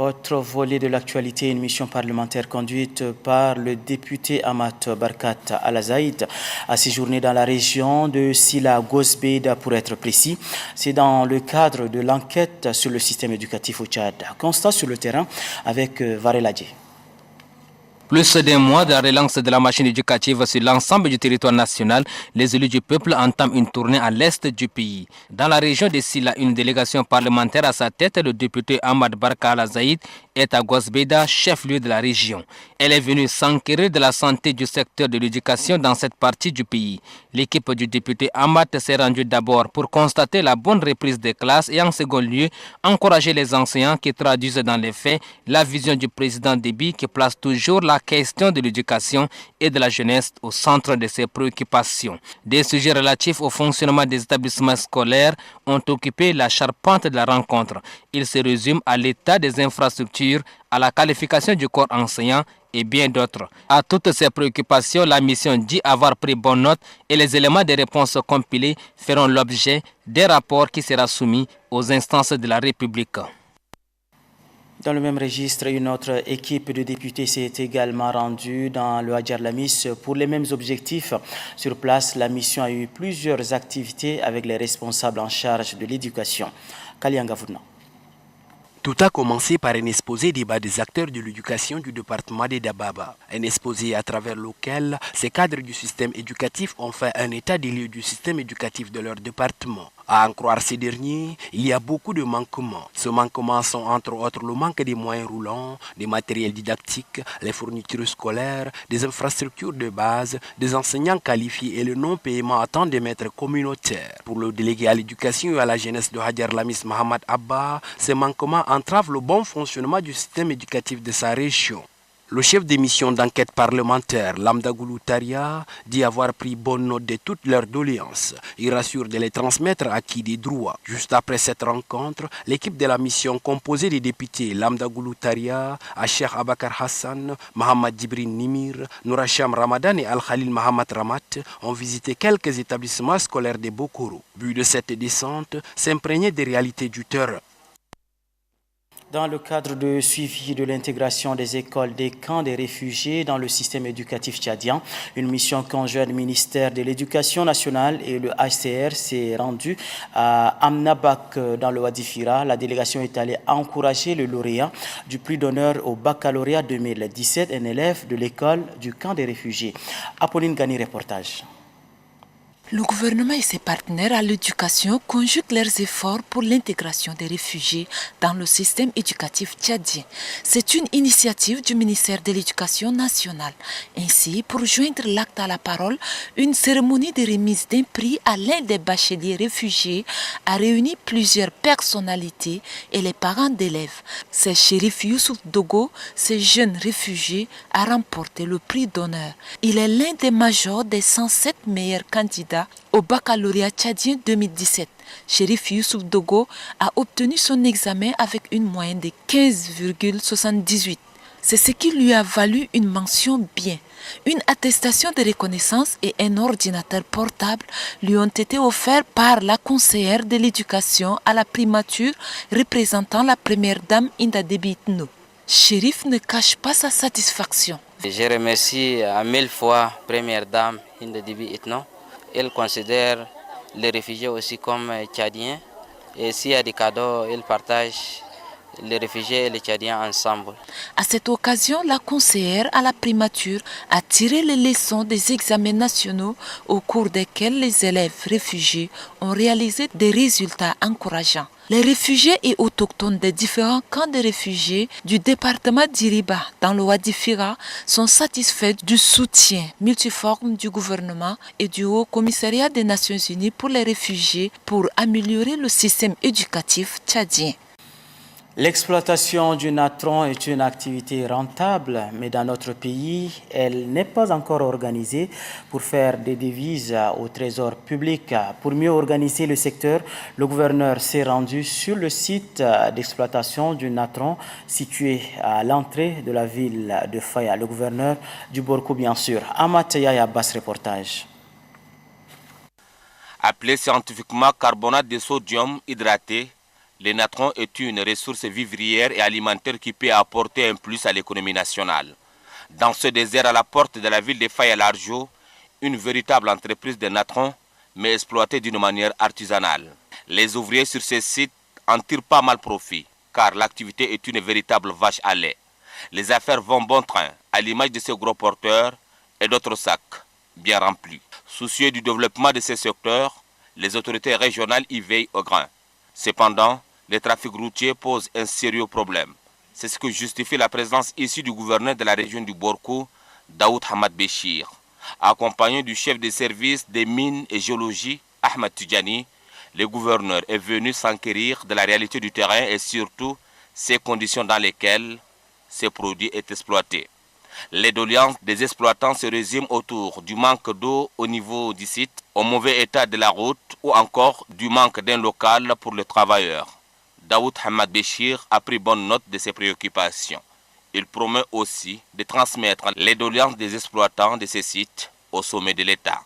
Autre volet de l'actualité, une mission parlementaire conduite par le député Amat Barkat Al-Zaïd a séjourné dans la région de Sila Gosbeda pour être précis. C'est dans le cadre de l'enquête sur le système éducatif au Tchad. Constat sur le terrain avec Varel Adjé. Plus d'un mois de la relance de la machine éducative sur l'ensemble du territoire national, les élus du peuple entament une tournée à l'est du pays. Dans la région de Sila, une délégation parlementaire à sa tête, le député Ahmad Barka Al-Zaïd, est à Gosbeda, chef-lieu de la région. Elle est venue s'enquérir de la santé du secteur de l'éducation dans cette partie du pays. L'équipe du député Ahmad s'est rendue d'abord pour constater la bonne reprise des classes et en second lieu, encourager les enseignants qui traduisent dans les faits la vision du président Déby qui place toujours la question de l'éducation et de la jeunesse au centre de ses préoccupations. Des sujets relatifs au fonctionnement des établissements scolaires ont occupé la charpente de la rencontre. Ils se résument à l'état des infrastructures, à la qualification du corps enseignant et bien d'autres. À toutes ces préoccupations, la mission dit avoir pris bonne note et les éléments de réponse compilés feront l'objet des rapports qui seront soumis aux instances de la République. Dans le même registre, une autre équipe de députés s'est également rendue dans le Hadjar Lamis pour les mêmes objectifs. Sur place, la mission a eu plusieurs activités avec les responsables en charge de l'éducation. Kalianga Foudna. Tout a commencé par un exposé débat des acteurs de l'éducation du département de Dababa. Un exposé à travers lequel ces cadres du système éducatif ont fait un état des lieux du système éducatif de leur département. À en croire ces derniers, il y a beaucoup de manquements. Ces manquements sont entre autres le manque des moyens roulants, des matériels didactiques, les fournitures scolaires, des infrastructures de base, des enseignants qualifiés et le non-paiement à temps des maîtres communautaires. Pour le délégué à l'éducation et à la jeunesse de Hadjar Lamis Mohamed Abba, ces manquements entravent le bon fonctionnement du système éducatif de sa région. Le chef des missions d'enquête parlementaire, Lamda Taria, dit avoir pris bonne note de toutes leurs doléances. Il rassure de les transmettre à qui des droits. Juste après cette rencontre, l'équipe de la mission composée des députés Lamda Taria, Cheikh Abakar Hassan, Mohamed Djibril Nimir, Nouracham Ramadan et Al-Khalil Mohamed Ramat ont visité quelques établissements scolaires de Bokoro. But de cette descente, s'imprégner des réalités du terrain. Dans le cadre de suivi de l'intégration des écoles des camps des réfugiés dans le système éducatif tchadien, une mission conjointe du ministère de l'Éducation nationale et le HCR s'est rendue à Amnabak dans le Wadifira. La délégation est allée encourager le lauréat du prix d'honneur au baccalauréat 2017, un élève de l'école du camp des réfugiés. Apolline Gani, reportage. Le gouvernement et ses partenaires à l'éducation conjuguent leurs efforts pour l'intégration des réfugiés dans le système éducatif tchadien. C'est une initiative du ministère de l'Éducation nationale. Ainsi, pour joindre l'acte à la parole, une cérémonie de remise d'un prix à l'un des bacheliers réfugiés a réuni plusieurs personnalités et les parents d'élèves. C'est Chérif Youssouf Dogo, ce jeune réfugié, a remporté le prix d'honneur. Il est l'un des majors des 107 meilleurs candidats au baccalauréat tchadien 2017. Chérif Youssouf Dogo a obtenu son examen avec une moyenne de 15,78. C'est ce qui lui a valu une mention bien. Une attestation de reconnaissance et un ordinateur portable lui ont été offerts par la conseillère de l'éducation à la primature représentant la première dame Inda Déby Itno. Chérif ne cache pas sa satisfaction. Je remercie à 1000 fois première dame Inda Déby Itno. Elle considère les réfugiés aussi comme tchadiens. Et s'il y a des cadeaux, elle partage les réfugiés et les tchadiens ensemble. À cette occasion, la conseillère à la primature a tiré les leçons des examens nationaux au cours desquels les élèves réfugiés ont réalisé des résultats encourageants. Les réfugiés et autochtones des différents camps de réfugiés du département d'Iriba dans le Wadifira sont satisfaits du soutien multiforme du gouvernement et du Haut Commissariat des Nations Unies pour les réfugiés pour améliorer le système éducatif tchadien. L'exploitation du natron est une activité rentable, mais dans notre pays, elle n'est pas encore organisée pour faire des devises au trésor public. Pour mieux organiser le secteur, le gouverneur s'est rendu sur le site d'exploitation du natron situé à l'entrée de la ville de Faya. Le gouverneur du Borkou, bien sûr. Amat Yaya Bass, reportage. Appelé scientifiquement carbonate de sodium hydraté, Le natron est une ressource vivrière et alimentaire qui peut apporter un plus à l'économie nationale. Dans ce désert à la porte de la ville de Faye-Largeau, une véritable entreprise de natron, mais exploitée d'une manière artisanale. Les ouvriers sur ces sites en tirent pas mal profit, car l'activité est une véritable vache à lait. Les affaires vont bon train, à l'image de ces gros porteurs et d'autres sacs bien remplis. Soucieux du développement de ces secteurs, les autorités régionales y veillent au grain. Cependant, le trafic routier pose un sérieux problème. C'est ce que justifie la présence ici du gouverneur de la région du Borkou, Daoud Hamad Béchir, accompagné du chef des services des mines et géologie, Ahmed Tidjani. Le gouverneur est venu s'enquérir de la réalité du terrain et surtout ces conditions dans lesquelles ces produits sont exploités. Les doléances des exploitants se résument autour du manque d'eau au niveau du site, au mauvais état de la route ou encore du manque d'un local pour les travailleurs. Daoud Hamad Béchir a pris bonne note de ces préoccupations. Il promet aussi de transmettre les doléances des exploitants de ces sites au sommet de l'État.